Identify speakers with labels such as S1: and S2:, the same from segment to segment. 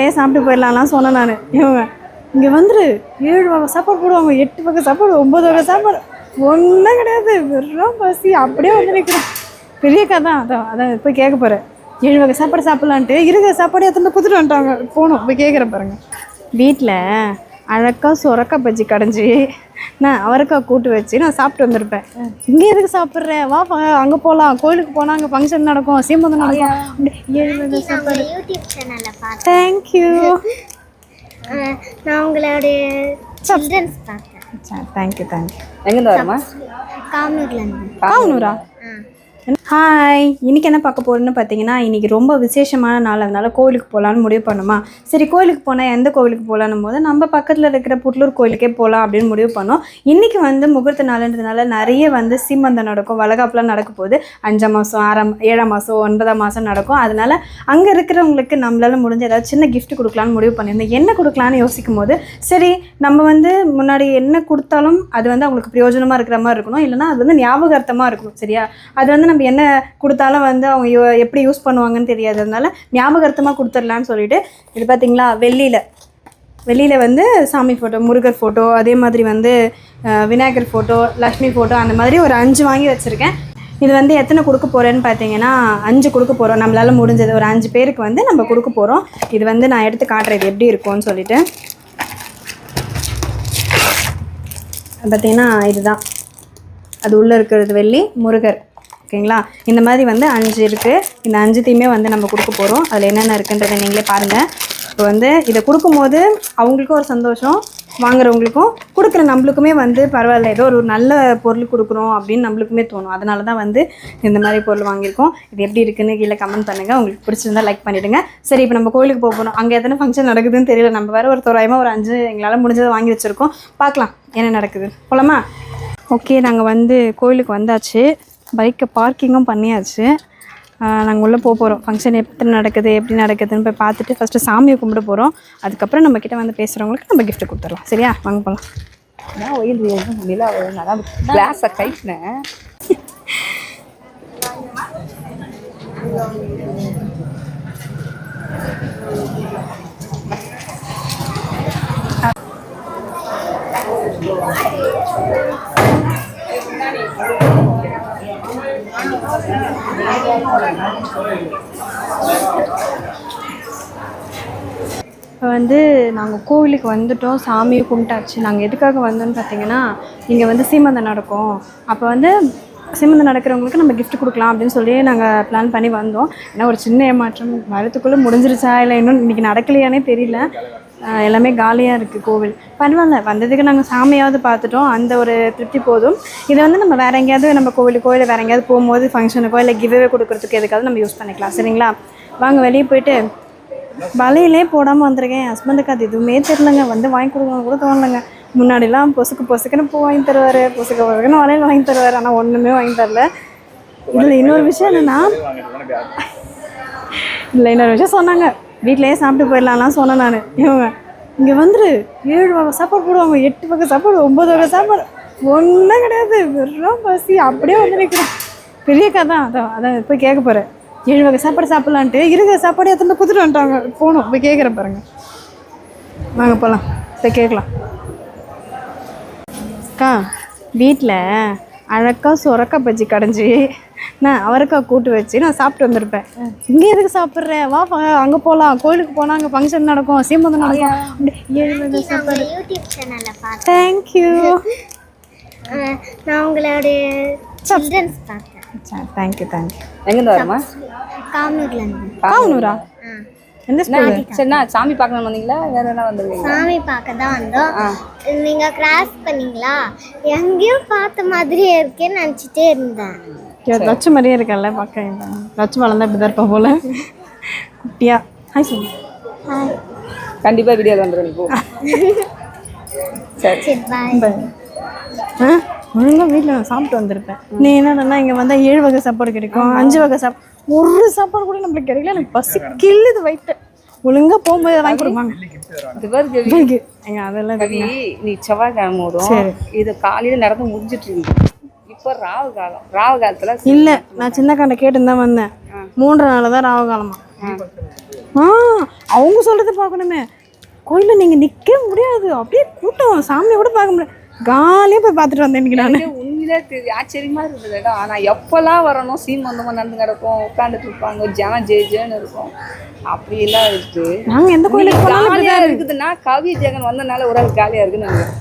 S1: சாப்பிட்டு போயிடலாம்லாம் சொன்னேன் நான். இவங்க இங்கே வந்துரு 7 வகை சாப்பாடு போடுவாங்க, 8 வகை சாப்பாடு, 9 வகை சாப்பாடு, ஒன்றும் கிடையாது. வெறும் பசி அப்படியே வந்து நிற்கிறேன். பெரிய கதை. அதான் போய் கேட்க போகிறேன். 7 வகை சாப்பாடு சாப்பிட்லான்ட்டு இருக்கிற சாப்பாடு எத்தனை கொடுத்துட்டு வந்துட்டாங்க. போகணும் போய் கேட்குற பாருங்க. வீட்டில் அழகாக சுரக்காய் பஜ்ஜி கடைஞ்சி நான் அவரைக்காய் கூட்டு வச்சு நான் சாப்பிட்டு வந்திருப்பேன். இங்கே எதுக்கு சாப்பிட்றேன், வா அங்கே போகலாம், கோயிலுக்கு போனால் அங்கே ஃபங்க்ஷன் நடக்கும், சீமந்தம் நடக்கும். அப்படி 7 வகை சாப்பாடு. தேங்க்யூ.
S2: நான் உங்களுடைய சில்ட்ரன்ஸ் பார்த்தேன்.
S1: தேங்க்யூ.
S3: எங்கேருந்து வரமா?
S1: காவனூரா? ஹாய். இன்றைக்கி என்ன பார்க்க போகிறோன்னு பார்த்தீங்கன்னா, இன்றைக்கி ரொம்ப விசேஷமான நாள். அதனால் கோவிலுக்கு போகலான்னு முடிவு பண்ணுமா. சரி, கோவிலுக்கு போனால் எந்த கோவிலுக்கு போகலான்னும் போது நம்ம பக்கத்தில் இருக்கிற புட்லூர் கோயிலுக்கே போகலாம் அப்படின்னு முடிவு பண்ணோம். இன்றைக்கி முகூர்த்த நாளுன்றதுனால நிறைய சீமந்தம் நடக்கும், வளகாப்புலாம் நடக்க போகுது. 5ஆம் மாதம், 7ஆம் மாதம், 9ஆம் மாதம் நடக்கும். அதனால் அங்கே இருக்கிறவங்களுக்கு நம்மளால முடிஞ்ச ஏதாவது சின்ன கிஃப்ட் கொடுக்கலான்னு முடிவு பண்ணியிருந்தோம். என்ன கொடுக்கலான்னு யோசிக்கும் போது சரி, நம்ம முன்னாடி என்ன கொடுத்தாலும் அது அவங்களுக்கு பிரயோஜனமாக இருக்கிற மாதிரி இருக்கணும், இல்லைனா அது ஞாபகார்த்தமாக இருக்கணும். சரியா? அது நம்ம என்ன கொடுத்தாலும் அவங்க எப்படி யூஸ் பண்ணுவாங்கன்னு தெரியாது. அதனால ஞாபகார்த்தமாக கொடுத்துடலான்னு சொல்லிட்டு, இது பார்த்தீங்களா, வெளியில் சாமி ஃபோட்டோ, முருகர் ஃபோட்டோ, அதே மாதிரி விநாயகர் ஃபோட்டோ, லக்ஷ்மி ஃபோட்டோ, அந்த மாதிரி ஒரு 5 வாங்கி வச்சுருக்கேன். இது எத்தனை கொடுக்க போகிறேன்னு பார்த்தீங்கன்னா 5 கொடுக்க போகிறோம். நம்மளால் முடிஞ்சது ஒரு 5 பேருக்கு நம்ம கொடுக்க போகிறோம். இது நான் எடுத்து காட்டுறேன் இது எப்படி இருக்கும்னு சொல்லிட்டு. பார்த்தீங்கன்னா இதுதான் அது உள்ளே இருக்கிறது, வெள்ளி முருகர். ஓகேங்களா? இந்த மாதிரி 5 இருக்குது. இந்த 5த்தையுமே நம்ம கொடுக்க போகிறோம். அதில் என்னென்ன இருக்குன்றதை நீங்களே பாருங்கள். இப்போ இதை கொடுக்கும்போது அவங்களுக்கும் ஒரு சந்தோஷம், வாங்குறவங்களுக்கும், கொடுக்குற நம்மளுக்குமே பரவாயில்ல, ஏதோ ஒரு நல்ல பொருள் கொடுக்குறோம் அப்படின்னு நம்மளுக்குமே தோணும். அதனால தான் இந்த மாதிரி பொருள் வாங்கியிருக்கோம். இது எப்படி இருக்குன்னு கீழே கமெண்ட் பண்ணுங்கள். உங்களுக்கு பிடிச்சிருந்தா லைக் பண்ணிவிடுங்க. சரி, இப்போ நம்ம கோயிலுக்கு போகணும். அங்கே எத்தனை ஃபங்க்ஷன் நடக்குதுன்னு தெரியல. நம்ம வேறு ஒரு தோராயமாக ஒரு 5 எங்களால் முடிஞ்சதை வாங்கி வச்சுருக்கோம். பார்க்கலாம் என்ன நடக்குது. போகலாமா? ஓகே, நாங்கள் கோயிலுக்கு வந்தாச்சு. பைக்கை பார்க்கிங்கும் பண்ணியாச்சு. நாங்கள் உள்ளே போகிறோம். ஃபங்க்ஷன் எப்படி நடக்குது, எப்படி நடக்குதுன்னு போய் பார்த்துட்டு ஃபஸ்ட்டு சாமியை கும்பிட போகிறோம். அதுக்கப்புறம் நம்மக்கிட்ட பேசுகிறவங்களுக்கு நம்ம கிஃப்ட் கொடுத்துடலாம். சரியா? வாங்க போகலாம்.
S3: நான் ஒயில் முடியல, நல்லா கிளாஸை கைட்டினேன்.
S1: இப்போ நாங்கள் கோவிலுக்கு வந்துட்டோம். சாமியை கும்பிட்டாச்சு. நாங்கள் எதுக்காக வந்தோன்னு பார்த்தீங்கன்னா, இங்கே சீமந்தம் நடக்கும். அப்போ சீமந்தம் நடக்கிறவங்களுக்கு நம்ம கிஃப்ட் கொடுக்கலாம் அப்படின்னு சொல்லி நாங்கள் பிளான் பண்ணி வந்தோம். ஏன்னா ஒரு சின்ன ஏமாற்றம், வரத்துக்குள்ளே முடிஞ்சிருச்சா இல்லை இன்னும் இன்றைக்கி நடக்கலையானே தெரியல. எல்லாமே காலியாக இருக்குது கோவில். பரவாயில்ல, வந்ததுக்கு நாங்கள் சாமியாவது பார்த்துட்டோம், அந்த ஒரு திருப்தி போதும். இதை நம்ம வேறு எங்கேயாவது நம்ம கோவிலுக்கோ இல்லை வேறு எங்கேயாவது போகும்போது ஃபங்க்ஷனுக்கோ இல்லை கிவ்வே கொடுக்குறதுக்கு எதுக்காவது நம்ம யூஸ் பண்ணிக்கலாம். சரிங்களா? வாங்க வெளியே போயிட்டு. வலையிலே போடாமல் வந்திருக்கேன். என் ஹஸ்பண்டுக்கு அது எதுவுமே தெரிலங்க. வாங்கி கொடுக்கணும் கூட தோணலைங்க. முன்னாடிலாம் பொசுக்குன்னு பூ வாங்கி தருவார், பொசுக்குன்னு வலையில் வாங்கி தருவார். ஆனால் ஒன்றுமே வாங்கி தரல. இதில் இன்னொரு விஷயம் என்னென்னா, இன்னொரு விஷயம் சொன்னாங்க, வீட்டிலையே சாப்பிட்டு போயிடலாம்லாம் சொன்னேன் நான். இவங்க இங்கே 7 வகை சாப்பாடு போடுவாங்க, 8 வகை சாப்பாடு, 9 வகை சாப்பாடு, ஒன்றும் கிடையாது. வெறும் பசி அப்படியே நிற்கிறேன். பெரிய கதை. அதான் போய் கேட்க போகிறேன். 7 வகை சாப்பாடு சாப்பிட்லான்ட்டு இருக்கிற சாப்பாடு எத்தனை கொடுத்துட்டு வந்துட்டாங்க. போகணும் போய் கேட்குற பாருங்க. வாங்க போகலாம், போய் கேட்கலாம். அக்கா, வீட்டில் அழகாக சுரக்காய் பஜ்ஜி கடைஞ்சி நான் அவரைக்காய் கூட்டு வச்சு நான் சாப்பிட்டு வந்திருப்பேன். இங்கே எதுக்கு சாப்பிட்றேன், வா அங்கே போகலாம், கோயிலுக்கு போனால் அங்கே ஃபங்க்ஷன் நடக்கும், சீமந்தம் நடக்கும். அப்படி 7 வகை சாப்பாடு. தேங்க்யூ.
S2: நான் உங்களுடைய சில்ட்ரன்ஸ் பார்த்தேன்.
S1: தேங்க்யூ.
S3: எங்கேருந்து வரமா?
S1: காவனூரா? எந்த ஸ்கூல்?
S3: சரிண்ணா, சாமி பார்க்கணும் வந்தீங்களா, வேற என்ன வந்துருக்கீங்க?
S2: சாமி பார்க்க தான் வந்தோம். நீங்க கிராஸ் பண்ணீங்களா, எங்கேயும் பார்த்த மாதிரியே இருக்கேன்னு நினச்சிட்டே இருந்தேன்.
S1: லட்சு மாதிரியே இருக்கல பார்க்க. லட்சு வளர்ந்தா இப்படி தான் இருப்பா போல, குட்டியா. ஹாய் சொல்லு.
S2: ஹாய்.
S3: கண்டிப்பாக வீடியோவில் வந்துடுங்க. சரி
S2: பாய்.
S1: ஒழுங்காக வீட்டில் நான் சாப்பிட்டு வந்திருப்பேன். நீ என்னன்னா இங்கே வந்தால் 7 வகை சாப்பாடு கிடைக்கும், 5 வகை சாப்பாடு, ஒரு சாப்பாடு கூட நம்மளுக்கு கிடைக்கல. எனக்கு பசி கில்லுது வயிற்று. ஒழுங்காக போகும்போது வாங்கி கொடுப்பாங்க. அதெல்லாம்
S3: நீ செவ்வாய்க்கிழமை வரும். இது காலையில் நடந்து முடிஞ்சிட்டு இருக்கு. இப்போ ராவு காலத்தில் இல்லை, நான் சின்ன கண்டை கேட்டுன்னு தான் வந்தேன். 3 நாள் தான் ராவு காலமா.
S1: அவங்க சொல்கிறத பார்க்கணுமே. கோயிலில் நீங்கள் நிற்க முடியாது, அப்படியே கூட்டம், சாமியை கூட பார்க்க முடியாது. காலியாக போய் பார்த்துட்டு வந்தேன் இன்னைக்கு நான்.
S3: உண்மையிலே ஆச்சரியமாக இருந்தது இடம். ஆனால் எப்போல்லாம் வரணும் சீமந்தமாக நடந்து கிடக்கும், உட்காந்துட்டு இருப்பாங்க, ஜனம் ஜேன்னு இருக்கும். அப்படியெல்லாம் இருக்குது.
S1: நாங்கள் எந்த கோயிலுக்கு
S3: ஜாலியாக இருக்குதுன்னா கவி ஜெகன் வந்தனால ஒரு ஆள் ஜாலியாக இருக்குன்னு நினைக்கிறேன்.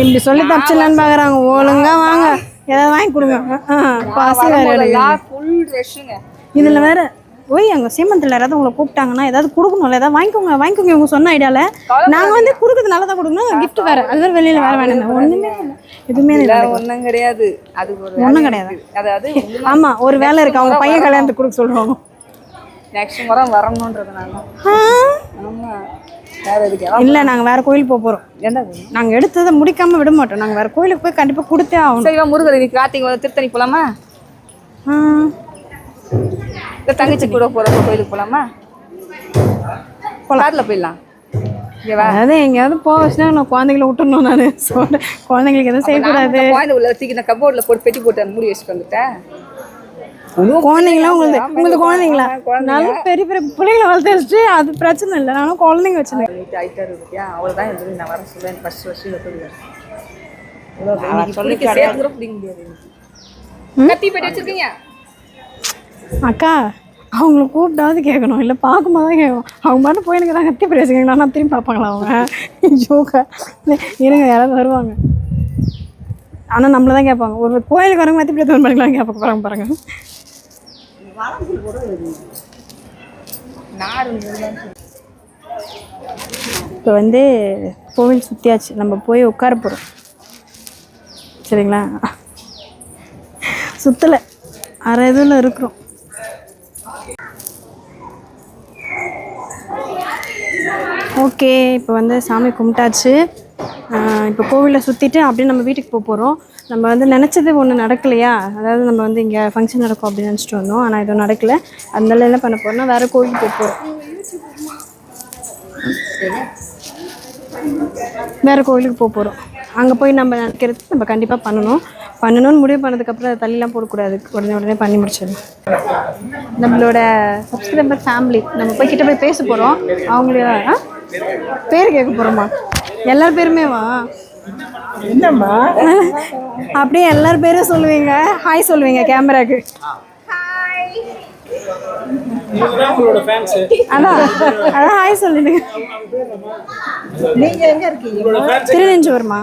S1: இப்படி சொல்லி தப்பிச்சலான்னு பார்க்குறாங்க. ஒழுங்கா வாங்க, ஏதாவது வாங்கி கொடுங்க. பாசி வேறு
S3: ஃபுல் ரஷ்ஷுங்க.
S1: இதில் வேற ஓய் அங்கே சீமந்தில் யாராவது உங்களை கூப்பிட்டாங்கன்னா ஏதாவது கொடுக்கணும்ல, ஏதாவது வாங்கிக்கோங்க இவங்க சொன்ன ஐடியாவில். நாங்கள் வந்து கொடுக்குறது நல்லா தான் கொடுக்கணும், கிஃப்ட் வேறு, அது வேறு வெளியில் வேறு வேணும். ஒன்றுமே எதுவுமே இல்லை,
S3: ஒன்றும் கிடையாது. அது
S1: ஒன்றும் கிடையாது.
S3: அதாவது
S1: ஆமாம், ஒரு வேலை இருக்குது, அவங்க பையன் கல்யாணத்துக்கு கொடுக்க சொல்லுவாங்க.
S3: நெக்ஸ்ட் முறை வரணுன்றதுனால. ஆமாம், வேறு எதுக்கு
S1: இல்லை, நாங்கள் வேறு கோயில் போக போகிறோம்.
S3: என்ன
S1: நாங்கள் எடுத்ததை முடிக்காமல் விட மாட்டோம். நாங்கள் வேறு கோயிலுக்கு போய் கண்டிப்பாக கொடுத்தே ஆகணும்.
S3: சரிவா, முருகர் கார்த்திகை திருத்தணி போகலாமா? இல்லை தங்கச்சி கூட போகிறப்ப கோயிலுக்கு போகலாமா? காரில் போயிடலாம்.
S1: அதாவது எங்கேயாவது போக வச்சுனா நான் குழந்தைங்கள விட்டுணும். நான் சொல்கிறேன், குழந்தைங்களுக்கு எதுவும் செய்யக்கூடாது.
S3: குழந்தை உள்ள தூக்கி நான் கபோர்டில் போட்டு பெட்டி போட்டு மூடி வச்சுட்டு வந்துட்டேன்.
S1: குழந்தைங்களா உங்களுக்கு குழந்தைங்களா? நல்லா பெரிய பெரிய பிள்ளைங்களை வளர்த்து வச்சுட்டு அது பிரச்சனை இல்லை. நானும் குழந்தைங்க வச்சுருந்தேன்.
S3: ஆயிட்டாரு இருக்கியா, அவ்வளோதான் இருந்து நான் வர சொல்லுவேன். ஃபர்ஸ்ட் வருஷம் சொல்லி சேர்த்து கூட பிடிக்க முடியாது. கத்தி பெட்டி வச்சுருக்கீங்க
S1: அக்கா, அவங்கள கூப்பிட்டாவது கேட்கணும், இல்லை பார்க்கும்போது தான் கேட்கணும். அவங்க மட்டும் போய் எனக்கு தான் கத்தி பெட்டி வச்சுக்கோங்க, நான் திரும்பி பார்ப்பாங்களா அவங்க? ஜோக்கா இருங்க, யாராவது வருவாங்க. ஆனால் நம்மள தான் கேட்பாங்க. ஒரு கோயிலுக்கு வரவங்க கத்தி பெட்டி பண்ணிக்கலாம் கேட்ப போகிறாங்க பாருங்க. இப்போ வந்து கோவில் சுற்றியாச்சு, நம்ம போய் உட்கார போகிறோம். சரிங்களா? சுற்றலை, அரை இதில் இருக்கிறோம். ஓகே, இப்போ வந்து சாமி கும்பிட்டாச்சு. இப்போ கோவிலில் சுற்றிட்டு அப்படியே நம்ம வீட்டுக்கு போக போகிறோம். நம்ம வந்து நினச்சது ஒன்று நடக்கலையா, அதாவது நம்ம வந்து இங்கே ஃபங்க்ஷன் நடக்கும் அப்படின்னு நினச்சிட்டு வந்தோம். ஆனால் எதுவும் நடக்கலை. அதனால என்ன பண்ண போகிறோம்னா வேறு கோவிலுக்கு போக போகிறோம். வேறு கோவிலுக்கு போக போகிறோம். அங்கே போய் நம்ம நினைக்கிறது நம்ம கண்டிப்பாக பண்ணணும்னு முடிவு பண்ணதுக்கப்புறம் அதை தள்ளிலாம் போடக்கூடாது. உடனே பண்ணி முடிச்சிடணும். நம்மளோட சப்ஸ்கிரைபர் ஃபேமிலி நம்ம போய் கிட்ட போய் பேச போகிறோம். அவங்களே பேர் கேட்க போகிறோமா? எல்லார் பேருமே வா என்னம்மா அப்படியே எல்லார் பேரும் சொல்லுவீங்க, ஹாய் சொல்லுவீங்க கேமராக்கு. அதான் ஹாய் சொல்லுங்க.
S4: நீங்க எங்க இருக்கீங்க?
S1: திருநெஞ்சூர்மா.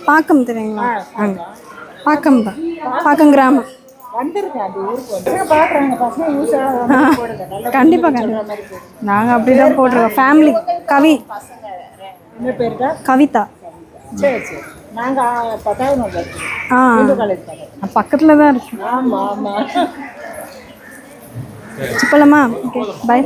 S1: பாக்கம் தெரியுங்களா? பாக்கம் தான், பாக்கம் கிராமம். கண்டிப்பாக நாங்கள் அப்படி தான் போட்டிருக்கோம். ஃபேமிலி கவி கவிதா. பக்கத்தில் தான் இருக்கு. போலாமா? ஓகே, பாய்.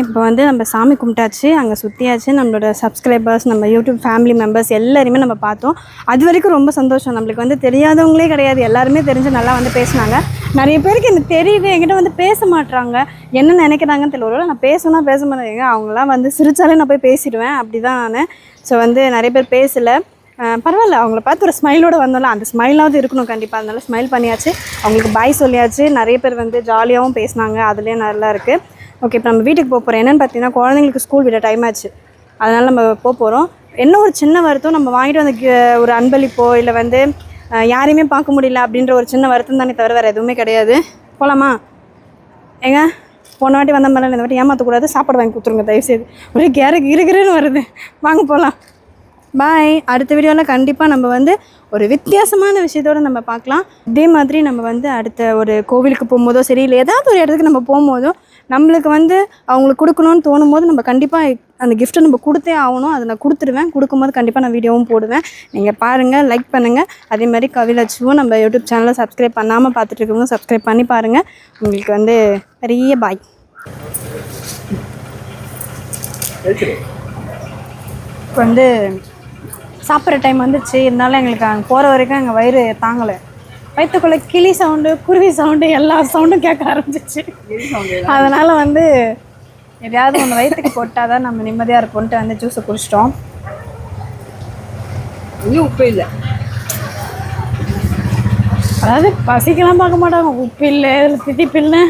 S1: இப்போ வந்து நம்ம சாமி கும்பிட்டாச்சு, அங்கே சுற்றியாச்சு. நம்மளோட சப்ஸ்கிரைபர்ஸ், நம்ம யூடியூப் ஃபேமிலி மெம்பர்ஸ் எல்லாருமே நம்ம பார்த்தோம். அது வரைக்கும் ரொம்ப சந்தோஷம். நம்மளுக்கு வந்து தெரியாதவங்களே கிடையாது, எல்லாருமே தெரிஞ்சு நல்லா வந்து பேசினாங்க. நிறைய பேருக்கு எனக்கு தெரியுது, என்கிட்ட வந்து பேச மாட்டாங்க, என்ன நினைக்கிறாங்கன்னு தெரியல. நான் பேச மாட்டேங்க. அவங்களாம் வந்து சிரிச்சாலே நான் போய் பேசிடுவேன், அப்படி தான் நான். ஸோ வந்து நிறைய பேர் பேசலை, பரவாயில்ல. அவங்கள பார்த்து ஒரு ஸ்மைலோடு வந்தோம்ல, அந்த ஸ்மைலாவது இருக்கணும் கண்டிப்பாக. அதனால ஸ்மைல் பண்ணியாச்சு, அவங்களுக்கு பாய் சொல்லியாச்சு. நிறைய பேர் வந்து ஜாலியாகவும் பேசினாங்க, அதுலேயே நல்லா இருக்குது. ஓகே, இப்போ நம்ம வீட்டுக்கு போக போகிறோம். என்னென்னு பார்த்தீங்கன்னா குழந்தைங்களுக்கு ஸ்கூல் விட டைம் ஆச்சு, அதனால் நம்ம போக போகிறோம். என்ன ஒரு சின்ன வருத்தம், நம்ம வாங்கிட்டு வந்த ஒரு அன்பளிப்போ இல்லை வந்து யாரையுமே பார்க்க முடியல அப்படின்ற ஒரு சின்ன வருத்தம் தானே தவிர வேறு எதுவுமே கிடையாது. போகலாமா? ஏங்க, போன வாட்டி வந்த மாதிரி இந்த வாட்டி ஏமாற்றக்கூடாது. சாப்பாடு வாங்கி கொடுத்துருங்க தயவுசெய்து. ஒரே கிருன்னு வருது. வாங்க போகலாம். பாய். அடுத்த வீடியோவில் கண்டிப்பாக நம்ம வந்து ஒரு வித்தியாசமான விஷயத்தோடு நம்ம பார்க்கலாம். இதே மாதிரி நம்ம வந்து அடுத்த ஒரு கோவிலுக்கு போகும்போதோ சரி, இல்லை ஏதாவது ஒரு இடத்துக்கு நம்ம போகும்போதோ நம்மளுக்கு வந்து அவங்களுக்கு கொடுக்கணும்னு தோணும் போது நம்ம கண்டிப்பாக அந்த கிஃப்ட்டை நம்ம கொடுத்தே ஆகணும். அதை நான் கொடுத்துருவேன். கொடுக்கும்போது கண்டிப்பாக நான் வீடியோவும் போடுவேன். நீங்கள் பாருங்கள், லைக் பண்ணுங்கள். அதே மாதிரி கவிலட்சுவும் நம்ம யூடியூப் சேனலை சப்ஸ்கிரைப் பண்ணாமல் பார்த்துட்டு இருக்கவங்க சப்ஸ்கிரைப் பண்ணி பாருங்கள். உங்களுக்கு வந்து பெரிய பாய். இப்போ வந்து சாப்பிட்ற டைம் வந்துச்சு, இருந்தாலும் எங்களுக்கு அங்கே போகிற வரைக்கும் எங்கள் வயிறு தாங்கலை. வயிற்றுக்குள்ளே கிளி சவுண்டு, குருவி சவுண்டு, எல்லா சவுண்டும் கேட்க ஆரம்பிச்சிச்சு. அதனால் வந்து எதையாவது ஒன்று வயிற்றுக்கு போட்டால் தான் நம்ம நிம்மதியாக இருப்போன்ட்டு வந்து ஜூஸை குடிச்சிட்டோம்.
S3: இன்னும் உப்பு இல்லை.
S1: அதாவது பசிக்கெல்லாம் பார்க்க மாட்டாங்க. உப்பு இல்லை, இதில் திதிப்பு இல்லை.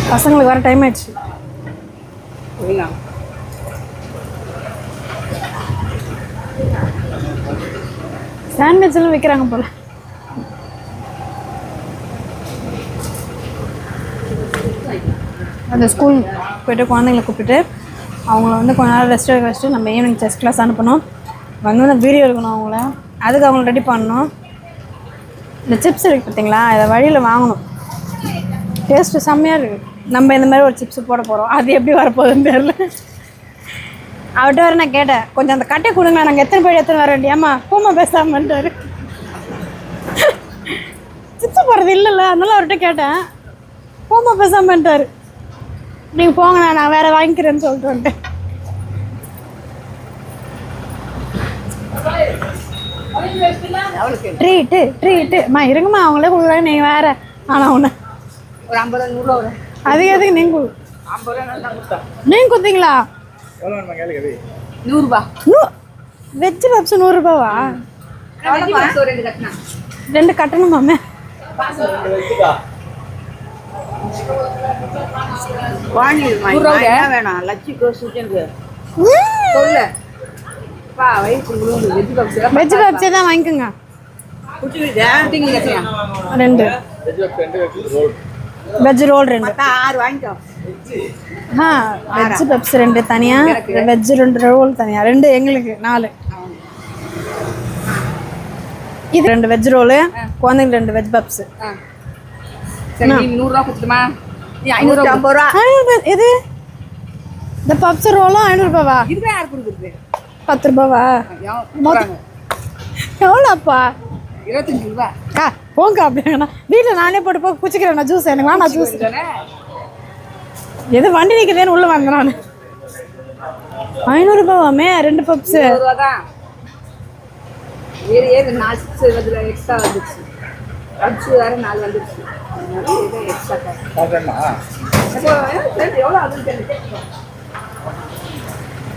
S1: பசங்களுக்கு வர டைம் ஆயிடுச்சு. சாண்ட்விச் எல்லாம் வைக்கிறாங்க போல. அந்த ஸ்கூல் போய்ட்டு குழந்தைங்களை கூப்பிட்டு அவங்கள வந்து கொஞ்ச நேரம் ரெஸ்ட் எடுக்க வச்சுட்டு நம்ம ஈவினிங் செஸ் கிளாஸ் அனுப்பணும். வந்து வீடியோ எடுக்கணும் அவங்கள. அதுக்கு அவங்கள ரெடி பண்ணணும். இந்த சிப்ஸ் இருக்குது பார்த்தீங்களா, இதை வழியில் வாங்கணும். டேஸ்ட்டு செம்மையாக இருக்குது. நம்ம இந்த மாதிரி ஒரு சிப்ஸ் போட போகிறோம். அது எப்படி வரப்போகுதுன்னு தெரியல. அவர்கிட்ட வர நான் கேட்டேன், கொஞ்சம் அந்த கட்டை கொடுங்க, நாங்கள் எத்தனை பேர் எத்தனை வர வேண்டியாம்மா பூமா பேசாமன்ட்டாரு. சிப்ஸ் போடுறது இல்லைல்ல, அதனால அவர்கிட்ட கேட்டேன். பூமா பேசாமன்ட்டாரு. நீங்கள் போங்க, நான் வேறு வாங்கிக்கிறேன்னு சொல்லிட்டு வந்துட்டேன். ட்ரீட்டு அம்மா இருங்கம்மா, அவங்களே கொடுக்குறாங்க, நீங்கள் வேறு. ஆனால் ஒன்று
S3: ஒரு 50 100 ரூபா வரும்.
S1: அதுக்கு எதுக்கு நீங்கள்
S3: 50 ரூபா நல்லா கொடுத்தா
S1: நீங்கள் கொடுத்தீங்களா?
S3: 100 ரூபா.
S1: வெஜ் பப்ஸ் 100 ரூபாவா? ரெண்டு கட்டணுமாமே.
S3: வேணாம் லட்சி சொல்லு.
S1: வெஜ் பப்ஸே தான் வாங்கிக்கோங்க. ரெண்டு வெஜ் ரோல் 2.
S3: 6 வாங்கிக்கோ.
S1: வெஜ் பப்ஸ் 2 தனியாக, வெஜ் 2 ரோல் தனியாக, 2 எங்களுக்கு 4. இது 2 வெஜ் ரோலு, குழந்தைங்க 2 வெஜ் பப்ஸ்.
S3: சரி, 100 ரூபா கொடுத்துமா? 550 ரூபா.
S1: இது இந்த பப்ஸ் ரோலும் 500 ரூபாவா?
S3: இது யார் கொடுக்குறது?
S1: 10 ரூபாவா? எவ்வளோப்பா?
S3: 25 ரூபா.
S1: போங்க அப்படின்னா வீட்டில் நானே போட்டு போய் குச்சிக்கிறேன். நான் ஜூஸ் எனக்கு வேணாம் ஜூஸ். எது வண்டி நிற்கிறதேன்னு உள்ள வந்தேன் நான். 500 ரூபாவாமே 2 பப்ஸு.
S3: 100 ரூபா தான். ஏறு 4 சிப்ஸ் எக்ஸ்ட்ரா வந்துச்சு. பப்ஸ் வேறு 4 வந்துச்சு. எக்ஸ்ட்ரா எவ்வளோ ஆகுதுன்னு தெரியல.